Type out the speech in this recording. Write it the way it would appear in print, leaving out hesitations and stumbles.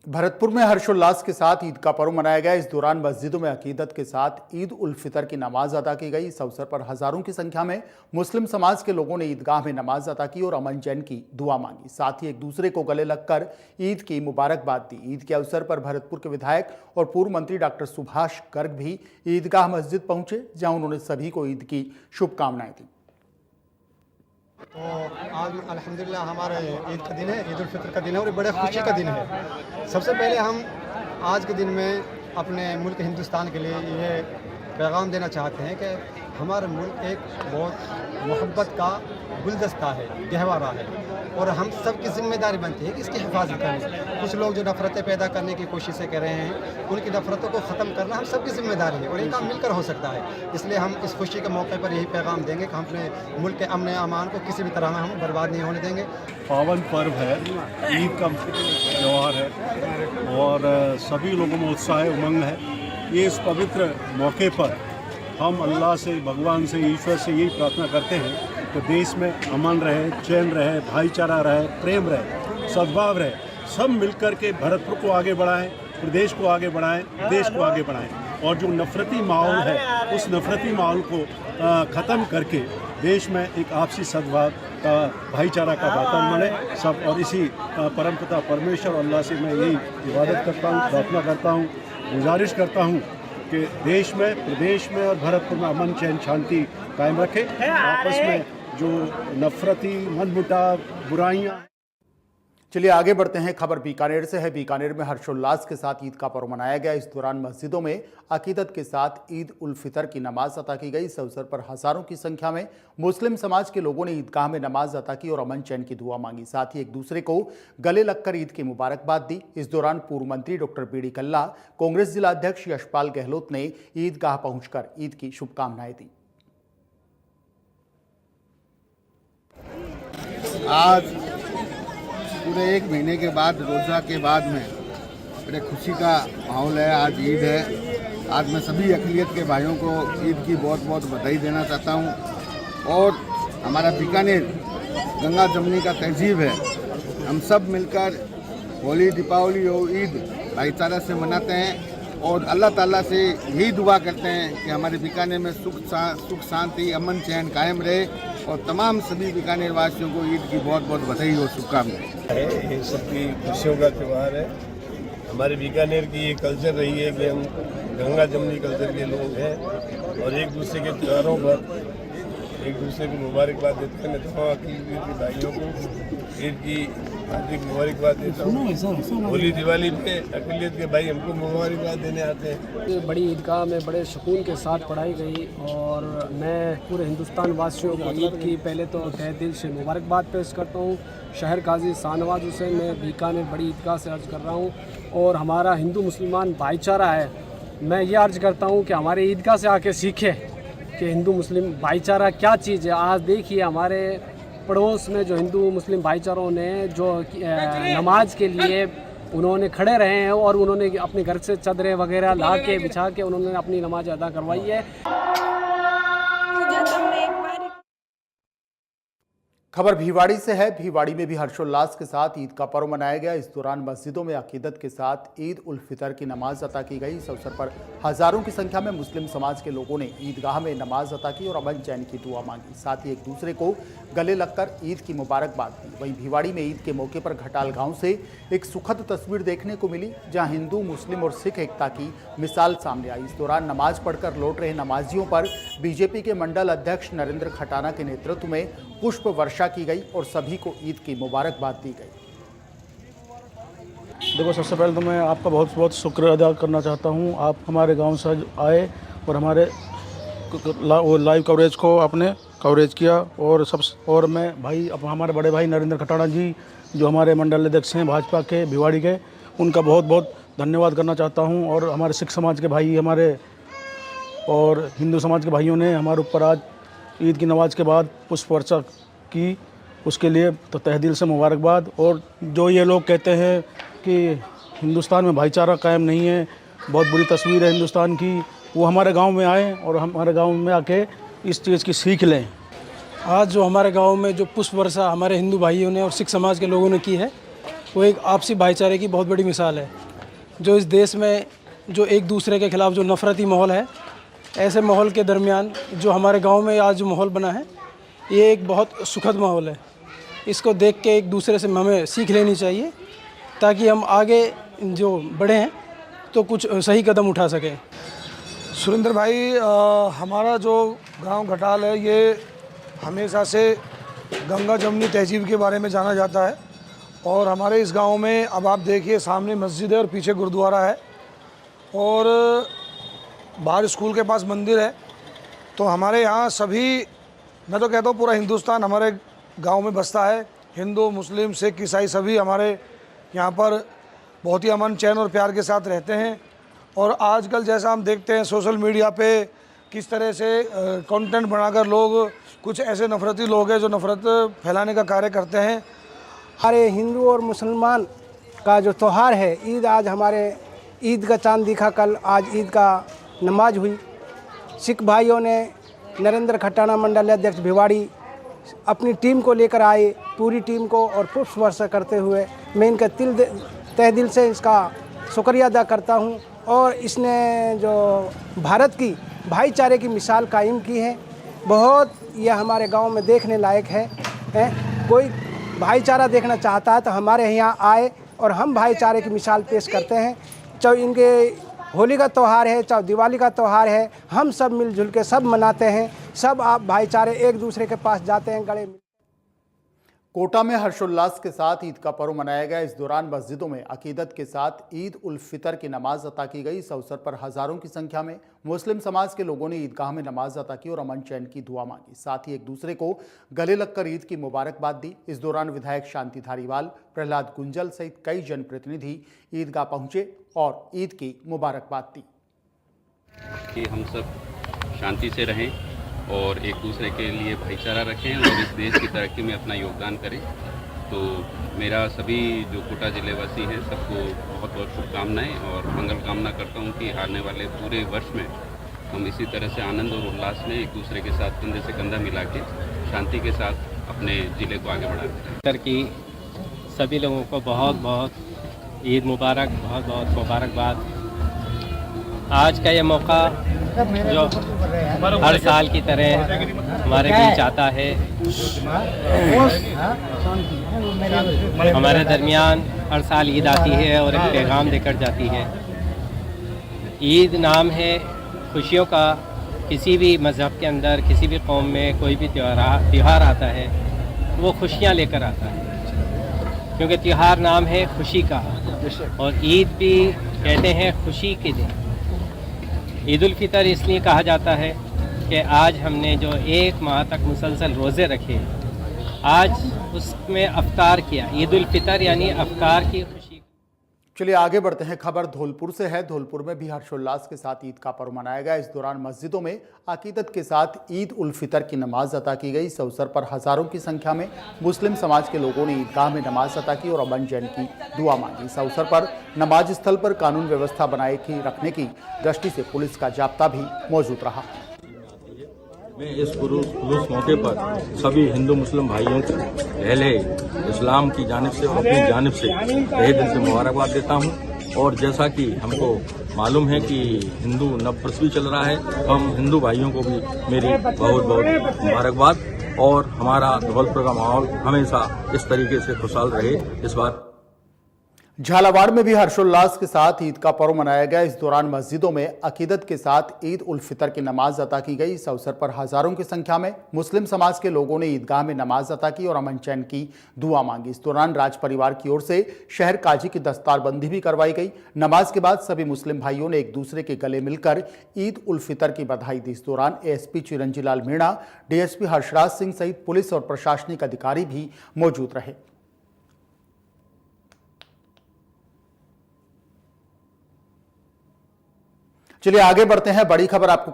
भरतपुर में हर्षोल्लास के साथ ईद का पर्व मनाया गया। इस दौरान मस्जिदों में अकीदत के साथ ईद उल फितर की नमाज अदा की गई। इस अवसर पर हजारों की संख्या में मुस्लिम समाज के लोगों ने ईदगाह में नमाज अदा की और अमन चैन की दुआ मांगी। साथ ही एक दूसरे को गले लगकर ईद की मुबारकबाद दी। ईद के अवसर पर भरतपुर के विधायक और पूर्व मंत्री डॉक्टर सुभाष गर्ग भी ईदगाह मस्जिद पहुंचे, जहां उन्होंने सभी को ईद की शुभकामनाएं दी। तो आज अल्हम्दुलिल्लाह हमारे ईद का दिन है, ईद उल फितर का दिन है और बड़े खुशी का दिन है। सबसे पहले हम आज के दिन में अपने मुल्क हिंदुस्तान के लिए ये पैगाम देना चाहते हैं कि हमारा मुल्क एक बहुत मोहब्बत का गुलदस्ता है, गहवारा है और हम सब की जिम्मेदारी बनती है कि इसकी हिफाजत करें। कुछ लोग जो नफ़रतें पैदा करने की कोशिशें कर रहे हैं, उनकी नफ़रतों को ख़त्म करना हम सब की जिम्मेदारी है और ये काम मिलकर हो सकता है। इसलिए हम इस खुशी के मौके पर यही पैगाम देंगे कि हम अपने मुल्क के अमन अमान को किसी भी तरह में हम बर्बाद नहीं होने देंगे। पावन पर्व है, ईद का त्यौहार है और सभी लोगों में उत्साह उमंग है। ये इस पवित्र मौके पर हम अल्लाह से, भगवान से, ईश्वर से यही प्रार्थना करते हैं कि देश में अमन रहे, चैन रहे, भाईचारा रहे, प्रेम रहे, सद्भाव रहे। सब मिलकर के भरतपुर को आगे बढ़ाएं, प्रदेश को आगे बढ़ाएं, देश को आगे बढ़ाएं और जो नफ़रती माहौल है उस नफ़रती माहौल को ख़त्म करके देश में एक आपसी सद्भाव का, भाईचारा का वातावरण बने सब। और इसी परमपिता परमेश्वर अल्लाह से मैं यही इबादत करता हूँ, प्रार्थना करता हूँ, गुजारिश करता हूँ कि देश में, प्रदेश में और भरतपुर में अमन चैन शांति कायम रखे। आपस में जो नफरती मनमुटाव, बुराइयां। चलिए आगे बढ़ते हैं। खबर बीकानेर से है। बीकानेर में हर्षोल्लास के साथ ईद का पर्व मनाया गया। इस दौरान मस्जिदों में अकीदत के साथ ईद उल फितर की नमाज अता की गई। इस अवसर पर हजारों की संख्या में मुस्लिम समाज के लोगों ने ईदगाह में नमाज अता की और अमन चैन की दुआ मांगी। साथ ही एक दूसरे को गले लगकर ईद की मुबारकबाद दी। इस दौरान पूर्व मंत्री डॉक्टर बीडी कल्ला, कांग्रेस जिला अध्यक्ष यशपाल गहलोत ने ईदगाह पहुंचकर ईद की शुभकामनाएं दी। आज पूरे एक महीने के बाद, रोज़ा के बाद में बड़े खुशी का माहौल है। आज ईद है। आज मैं सभी अक़लियत के भाइयों को ईद की बहुत बहुत बधाई देना चाहता हूं। और हमारा बीकानेर गंगा जमनी का तहजीब है। हम सब मिलकर होली, दीपावली और ईद भाईचारा से मनाते हैं और अल्लाह ताला से यही दुआ करते हैं कि हमारे बीकानेर में सुख शांति, अमन चैन कायम रहे और तमाम सभी बीकानेर वासियों को ईद की बहुत बहुत बधाई और शुभकामनाएं। ये सबकी खुशियों का त्यौहार है। हमारे बीकानेर की ये कल्चर रही है कि हम गंगा जमनी कल्चर के लोग हैं और एक दूसरे के त्योहारों पर एक दूसरे को मुबारकबाद देते हैं। मैं तमाम अक़लियत भाइयों को ईद की हार्दिक मुबारकबाद देता हूँ। होली, दिवाली पे अक़लियत के भाई हमको मुबारकबाद देने आते हैं। बड़ी ईदगाह में बड़े सुकून के साथ पढ़ाई गई और मैं पूरे हिंदुस्तान वासियों को ईद की पहले तो तहे दिल से मुबारकबाद पेश करता हूँ। शहर काजी शाहनवाज हुसैन में बीकानेर बड़ी ईदगाह से अर्ज़ कर रहा हूँ और हमारा हिंदू मुसलमान भाईचारा है। मैं ये अर्ज़ करता हूँ कि हमारे ईदगाह से आके सीखे कि हिंदू मुस्लिम भाईचारा क्या चीज़ है। आज देखिए हमारे पड़ोस में जो हिंदू मुस्लिम भाईचारों ने जो नमाज के लिए उन्होंने खड़े रहे हैं और उन्होंने अपने घर से चादरें वगैरह ला के बिछा के उन्होंने अपनी नमाज अदा करवाई है। खबर भिवाड़ी से है। भिवाड़ी में भी हर्षोल्लास के साथ ईद का पर्व मनाया गया। इस दौरान मस्जिदों में अकीदत के साथ ईद उल फितर की नमाज अता की गई। इस अवसर पर हजारों की संख्या में मुस्लिम समाज के लोगों ने ईदगाह में नमाज अता की और अमन चैन की दुआ मांगी। साथ ही एक दूसरे को गले लगकर ईद की मुबारकबाद दी। वहीं भिवाड़ी में ईद के मौके पर घटाल गाँव से एक सुखद तस्वीर देखने को मिली, जहाँ हिंदू, मुस्लिम और सिख एकता की मिसाल सामने आई। इस दौरान नमाज पढ़कर लौट रहे नमाजियों पर बीजेपी के मंडल अध्यक्ष नरेंद्र खटाना के नेतृत्व में पुष्प वर्षा की गई और सभी को ईद की मुबारकबाद दी गई। देखो, सबसे पहले तो मैं आपका बहुत बहुत शुक्र अदा करना चाहता हूं। आप हमारे गांव से आए और हमारे लाइव कवरेज को आपने कवरेज किया और मैं भाई हमारे बड़े भाई नरेंद्र खटाना जी जो हमारे मंडल अध्यक्ष हैं भाजपा के भिवाड़ी के, उनका बहुत बहुत धन्यवाद करना चाहता हूं। और हमारे सिख समाज के भाई हमारे और हिंदू समाज के भाइयों ने हमारे ऊपर आज ईद की नमाज के बाद पुष्प वर्षा की, उसके लिए तो तहे दिल से मुबारकबाद। और जो ये लोग कहते हैं कि हिंदुस्तान में भाईचारा कायम नहीं है, बहुत बुरी तस्वीर है हिंदुस्तान की, वो हमारे गांव में आए और हमारे गांव में आके इस चीज़ की सीख लें। आज जो हमारे गांव में जो पुष्प वर्षा हमारे हिंदू भाइयों ने और सिख समाज के लोगों ने की है, वो एक आपसी भाईचारे की बहुत बड़ी मिसाल है। जो इस देश में जो एक दूसरे के खिलाफ जो नफ़रती माहौल है, ऐसे माहौल के दरमियान जो हमारे गांव में आज जो माहौल बना है, ये एक बहुत सुखद माहौल है। इसको देख के एक दूसरे से हमें सीख लेनी चाहिए ताकि हम आगे जो बढ़े हैं तो कुछ सही कदम उठा सकें। सुरेंद्र भाई, हमारा जो गांव घटाल है ये हमेशा से गंगा जमुनी तहजीब के बारे में जाना जाता है और हमारे इस गांव में अब आप देखिए सामने मस्जिद है और पीछे गुरुद्वारा है और बाहर स्कूल के पास मंदिर है। तो हमारे यहाँ सभी, मैं तो कहता हूँ पूरा हिंदुस्तान हमारे गांव में बसता है। हिंदू, मुस्लिम, सिख, ईसाई सभी हमारे यहाँ पर बहुत ही अमन, चैन और प्यार के साथ रहते हैं। और आजकल जैसा हम देखते हैं सोशल मीडिया पे किस तरह से कंटेंट बनाकर लोग, कुछ ऐसे नफरती लोग हैं जो नफरत फैलाने का कार्य करते हैं। हमारे हिंदू और मुसलमान का जो त्यौहार है ईद, आज हमारे ईद का चांद दिखा। कल आज ईद का नमाज हुई। सिख भाइयों ने नरेंद्र खट्टाना मंडल अध्यक्ष भिवाड़ी अपनी टीम को लेकर आए, पूरी टीम को, और पुष्प वर्षा करते हुए मैं इनका तहे दिल से इसका शुक्रिया अदा करता हूं। और इसने जो भारत की भाईचारे की मिसाल कायम की है, बहुत यह हमारे गांव में देखने लायक है। कोई भाईचारा देखना चाहता है तो हमारे यहाँ आए और हम भाईचारे की मिसाल पेश करते हैं। चाहे इनके होली का त्यौहार है, चाहे दिवाली का त्यौहार है, हम सब मिलजुल के सब मनाते हैं। सब आप भाईचारे एक दूसरे के पास जाते हैं, गले मिल। कोटा में हर्षोल्लास के साथ ईद का पर्व मनाया गया। इस दौरान मस्जिदों में अकीदत के साथ ईद उल फितर की नमाज अता की गई। इस अवसर पर हजारों की संख्या में मुस्लिम समाज के लोगों ने ईदगाह में नमाज अता की और अमन चैन की दुआ मांगी। साथ ही एक दूसरे को गले लगकर ईद की मुबारकबाद दी। इस दौरान विधायक शांति धारीवाल, प्रहलाद गुंजल सहित कई जनप्रतिनिधि ईदगाह पहुंचे और ईद की मुबारकबाद दी। कि हम सब शांति से रहें और एक दूसरे के लिए भाईचारा रखें और इस देश की तरक्की में अपना योगदान करें। तो मेरा सभी जो कोटा ज़िले वासी हैं सबको बहुत बहुत शुभकामनाएं और मंगल कामना करता हूं कि आने वाले पूरे वर्ष में हम इसी तरह से आनंद और उल्लास में एक दूसरे के साथ कंधे से कंधा मिला के शांति के साथ अपने ज़िले को आगे बढ़ाते हैं। की सभी लोगों को बहुत बहुत ईद मुबारक, बहुत बहुत मुबारकबाद। आज का ये मौका जो हर साल की तरह हमारे बीच आता है, हमारे दरमियान हर साल ईद आती है और एक पैगाम देकर जाती है। ईद नाम है खुशियों का। किसी भी मज़हब के अंदर, किसी भी कौम में कोई भी त्यौहार आता है वो खुशियाँ लेकर आता है, क्योंकि त्यौहार नाम है खुशी का। और ईद भी कहते हैं खुशी के दिन। ईद उल फितर इसलिए कहा जाता है कि आज हमने जो एक माह तक मुसलसल रोज़े रखे, आज उसमें अफ्तार किया। ईद उल फितर यानी अफ्तार की खुशी। चलिए आगे बढ़ते हैं। खबर धौलपुर से है। धौलपुर में भी हर्षोल्लास के साथ ईद का पर्व मनाया गया। इस दौरान मस्जिदों में अकीदत के साथ ईद उल फितर की नमाज अता की गई। इस अवसर पर हजारों की संख्या में मुस्लिम समाज के लोगों ने ईदगाह में नमाज अता की और अमन चैन की दुआ मांगी। इस अवसर पर नमाज स्थल पर कानून व्यवस्था बनाए रखने की दृष्टि से पुलिस का जाब्ता भी मौजूद रहा। मैं इस खुलूस मौके पर सभी हिंदू मुस्लिम भाइयों को पहले इस्लाम की जानिब से और अपनी जानिब से तहे दिल से मुबारकबाद देता हूं। और जैसा कि हमको मालूम है कि हिंदू नववर्ष भी चल रहा है, हम हिंदू भाइयों को भी मेरी बहुत बहुत मुबारकबाद। और हमारा धौलपुर का माहौल हमेशा इस तरीके से खुशहाल रहे, इस बात। झालावाड़ में भी हर्षोल्लास के साथ ईद का पर्व मनाया गया। इस दौरान मस्जिदों में अकीदत के साथ ईद उल फितर की नमाज अता की गई। इस अवसर पर हजारों की संख्या में मुस्लिम समाज के लोगों ने ईदगाह में नमाज अता की और अमन चैन की दुआ मांगी। इस दौरान राज परिवार की ओर से शहर काजी की दस्तारबंदी भी करवाई गई। नमाज के बाद सभी मुस्लिम भाइयों ने एक दूसरे के गले मिलकर ईद उल फितर की बधाई दी। इस दौरान एएसपी चिरंजी लाल मीणा, डीएसपी हर्षराज सिंह सहित पुलिस और प्रशासनिक अधिकारी भी मौजूद रहे। चलिए आगे बढ़ते हैं। बड़ी खबर आपको